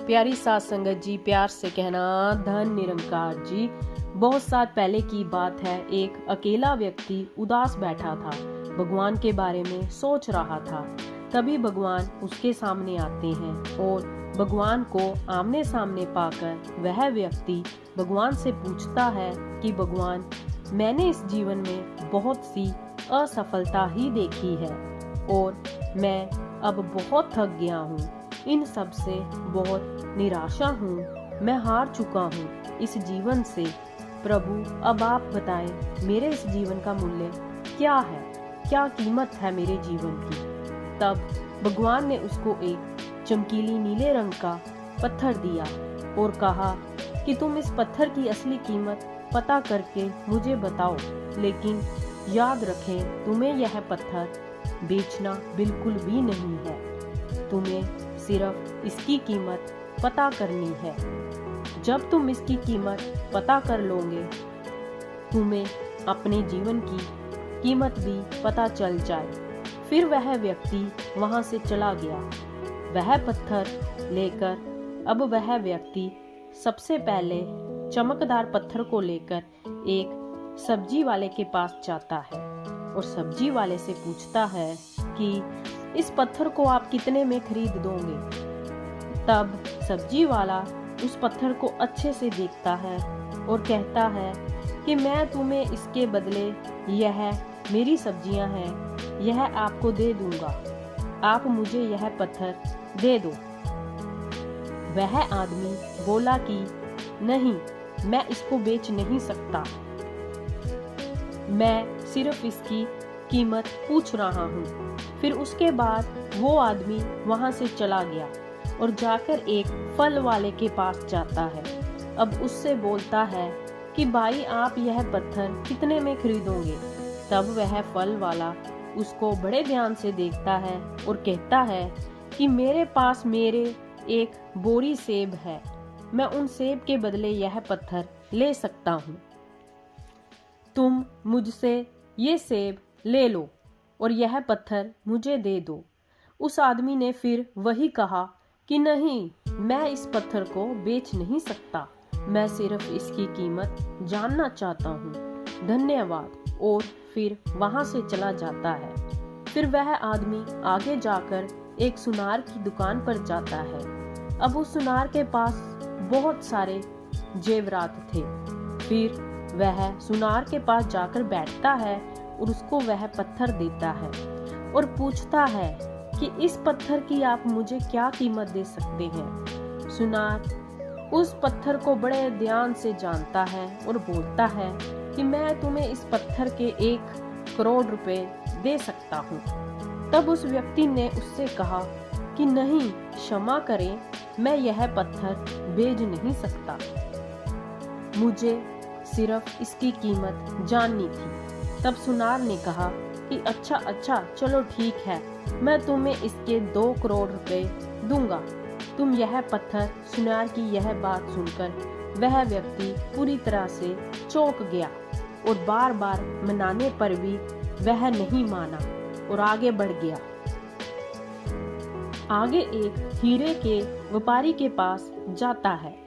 प्यारी साथ संगत जी, प्यार से कहना धन निरंकार जी। बहुत साल पहले की बात है। एक अकेला व्यक्ति उदास बैठा था, भगवान के बारे में सोच रहा था। तभी भगवान उसके सामने आते हैं और भगवान को आमने सामने पाकर वह व्यक्ति भगवान से पूछता है कि भगवान, मैंने इस जीवन में बहुत सी असफलता ही देखी है और मैं अब बहुत थक गया हूँ। इन सब से बहुत निराशा हूँ। मैं हार चुका हूँ इस जीवन से। प्रभु, अब आप बताएं, मेरे इस जीवन का मूल्य क्या है? क्या कीमत है मेरे जीवन की? तब भगवान ने उसको एक चमकीली नीले रंग का पत्थर दिया और कहा कि तुम इस पत्थर की असली कीमत पता करके मुझे बताओ, लेकिन याद रखें, तुम्हें यह पत्थर बेचना बिल्कुल भी नहीं है। तुम्हें सिर्फ इसकी कीमत पता करनी है। जब तुम इसकी कीमत पता कर लोगे, तुम्हें अपने जीवन की कीमत भी पता चल जाए। फिर वह व्यक्ति वहां से चला गया। वह पत्थर लेकर अब वह व्यक्ति सबसे पहले चमकदार पत्थर को लेकर एक सब्जी वाले के पास जाता है और सब्जी वाले से पूछता है कि इस पत्थर को आप कितने में खरीद दोगे? तब सब्जी वाला उस पत्थर को अच्छे से देखता है और कहता है कि मैं तुम्हें इसके बदले, यह मेरी सब्जियां हैं, यह आपको दे दूंगा। आप मुझे यह पत्थर दे दो। वह आदमी बोला कि नहीं, मैं इसको बेच नहीं सकता। मैं सिर्फ इसकी कीमत पूछ रहा हूँ। फिर उसके बाद वो आदमी वहां से चला गया और जाकर एक फल वाले के पास जाता है। अब उससे बोलता है कि भाई, आप यह पत्थर कितने में खरीदोगे? तब वह फल वाला उसको बड़े ध्यान से देखता है और कहता है कि मेरे पास एक बोरी सेब है। मैं उन सेब के बदले यह पत्थर ले सकता हूँ। तुम मुझसे ये सेब ले लो और यह पत्थर मुझे दे दो। उस आदमी ने फिर वही कहा कि नहीं, मैं इस पत्थर को बेच नहीं सकता। मैं सिर्फ इसकी कीमत जानना चाहता हूँ। धन्यवाद। और फिर वहां से चला जाता है। फिर वह आदमी आगे जाकर एक सुनार की दुकान पर जाता है। अब उस सुनार के पास बहुत सारे जेवरात थे। फिर वह सुनार के पास जाकर बैठता है और उसको वह पत्थर देता है और पूछता है कि इस पत्थर की आप मुझे क्या कीमत दे सकते हैं? सुनार उस पत्थर को बड़े ध्यान से जानता है और बोलता है कि मैं तुम्हें इस पत्थर के 1 करोड़ रुपए दे सकता हूँ। तब उस व्यक्ति ने उससे कहा कि नहीं, क्षमा करें, मैं यह पत्थर बेच नहीं सकता। मुझे सिर्फ इसकी कीमत जाननी थी। तब सुनार ने कहा कि अच्छा, चलो ठीक है, मैं तुम्हें इसके 2 करोड़ रुपए दूंगा। तुम यह पत्थर। सुनार की यह बात सुनकर वह व्यक्ति पूरी तरह से चौंक गया और बार बार मनाने पर भी वह नहीं माना और आगे बढ़ गया। आगे एक हीरे के व्यापारी के पास जाता है।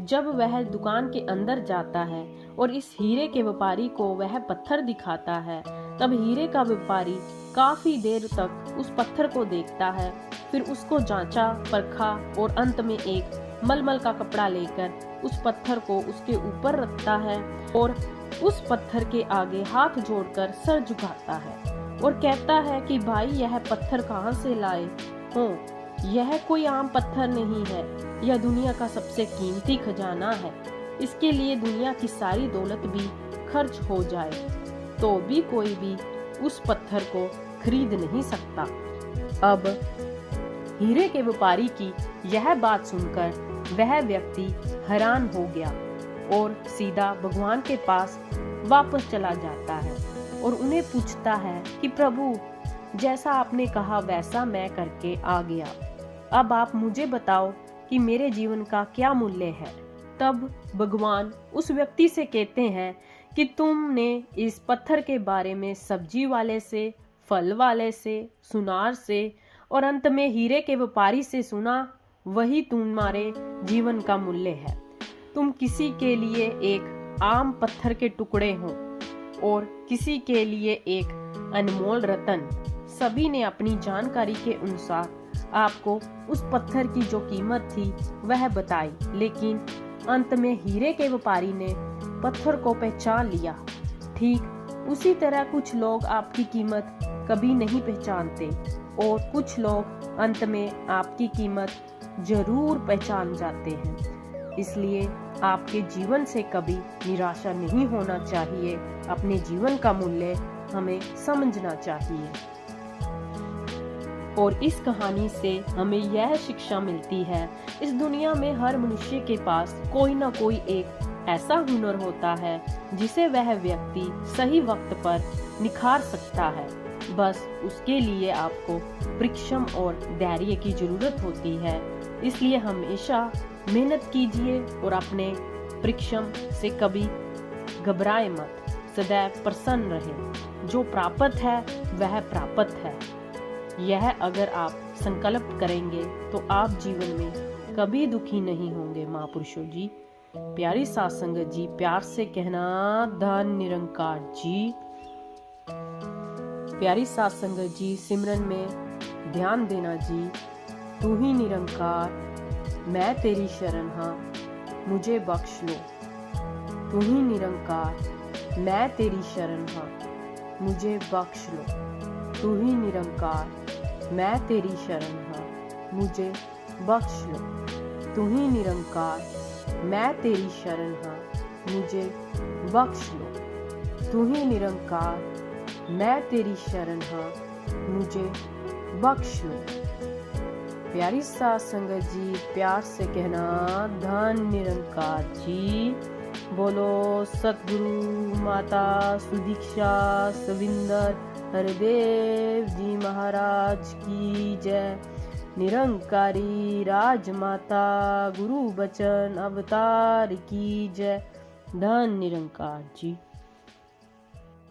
जब वह दुकान के अंदर जाता है और इस हीरे के व्यापारी को वह पत्थर दिखाता है, तब हीरे का व्यापारी काफी देर तक उस पत्थर को देखता है। फिर उसको जांचा परखा और अंत में एक मलमल का कपड़ा लेकर उस पत्थर को उसके ऊपर रखता है और उस पत्थर के आगे हाथ जोड़कर सर झुकाता है और कहता है कि भाई, यह पत्थर कहाँ से लाए हो? यह कोई आम पत्थर नहीं है, यह दुनिया का सबसे कीमती खजाना है। इसके लिए दुनिया की सारी दौलत भी खर्च हो जाए तो भी कोई भी उस पत्थर को खरीद नहीं सकता। अब हीरे के व्यापारी की यह बात सुनकर वह व्यक्ति हैरान हो गया और सीधा भगवान के पास वापस चला जाता है और उन्हें पूछता है कि प्रभु, जैसा आपने कहा वैसा मैं करके आ गया। अब आप मुझे बताओ कि मेरे जीवन का क्या मूल्य है? तब भगवान उस व्यक्ति से कहते हैं कि तुमने इस पत्थर के बारे में सब्जी वाले से, फल वाले से, सुनार से और अंत में हीरे के व्यापारी से सुना वही तुम्हारे जीवन का मूल्य है। तुम किसी के लिए एक आम पत्थर के टुकड़े हो और किसी के लिए एक अनमोल रतन। सभी ने अपनी जानकारी के अनुसार आपको उस पत्थर की जो कीमत थी वह बताई, लेकिन अंत में हीरे के व्यापारी ने पत्थर को पहचान लिया। ठीक उसी तरह कुछ लोग आपकी कीमत कभी नहीं पहचानते और कुछ लोग अंत में आपकी कीमत जरूर पहचान जाते हैं। इसलिए आपके जीवन से कभी निराशा नहीं होना चाहिए। अपने जीवन का मूल्य हमें समझना चाहिए। और इस कहानी से हमें यह शिक्षा मिलती है, इस दुनिया में हर मनुष्य के पास कोई ना कोई एक ऐसा हुनर होता है जिसे वह व्यक्ति सही वक्त पर निखार सकता है। बस उसके लिए आपको परिश्रम और धैर्य की जरूरत होती है। इसलिए हमेशा मेहनत कीजिए और अपने परिश्रम से कभी घबराए मत। सदैव प्रसन्न रहें। जो प्राप्त है वह प्राप्त है। यह अगर आप संकल्प करेंगे तो आप जीवन में कभी दुखी नहीं होंगे। महापुरुषों जी, प्यारी साथ संगत जी, प्यार से कहना धन निरंकार जी। प्यारी साथ संगत जी, सिमरन में ध्यान देना जी। तू ही निरंकार, मैं तेरी शरण हाँ, मुझे बख्श लो। तू ही निरंकार, मैं तेरी शरण हाँ, मुझे बख्श लो। तू ही निरंकार, मैं तेरी शरण हाँ, मुझे बख्श लो। तू ही निरंकार, मैं तेरी शरण हाँ, मुझे बख्श लो। तू ही निरंकार, मैं तेरी शरण हाँ, मुझे बख्श लो। प्यारी साथ संगत जी, प्यार से कहना धन निरंकार जी। बोलो सतगुरु माता सुदीक्षा सविंदर हरदेव जी महाराज की जय। निरंकारी राजमाता गुरु बचन अवतार की जय। धन निरंकार जी।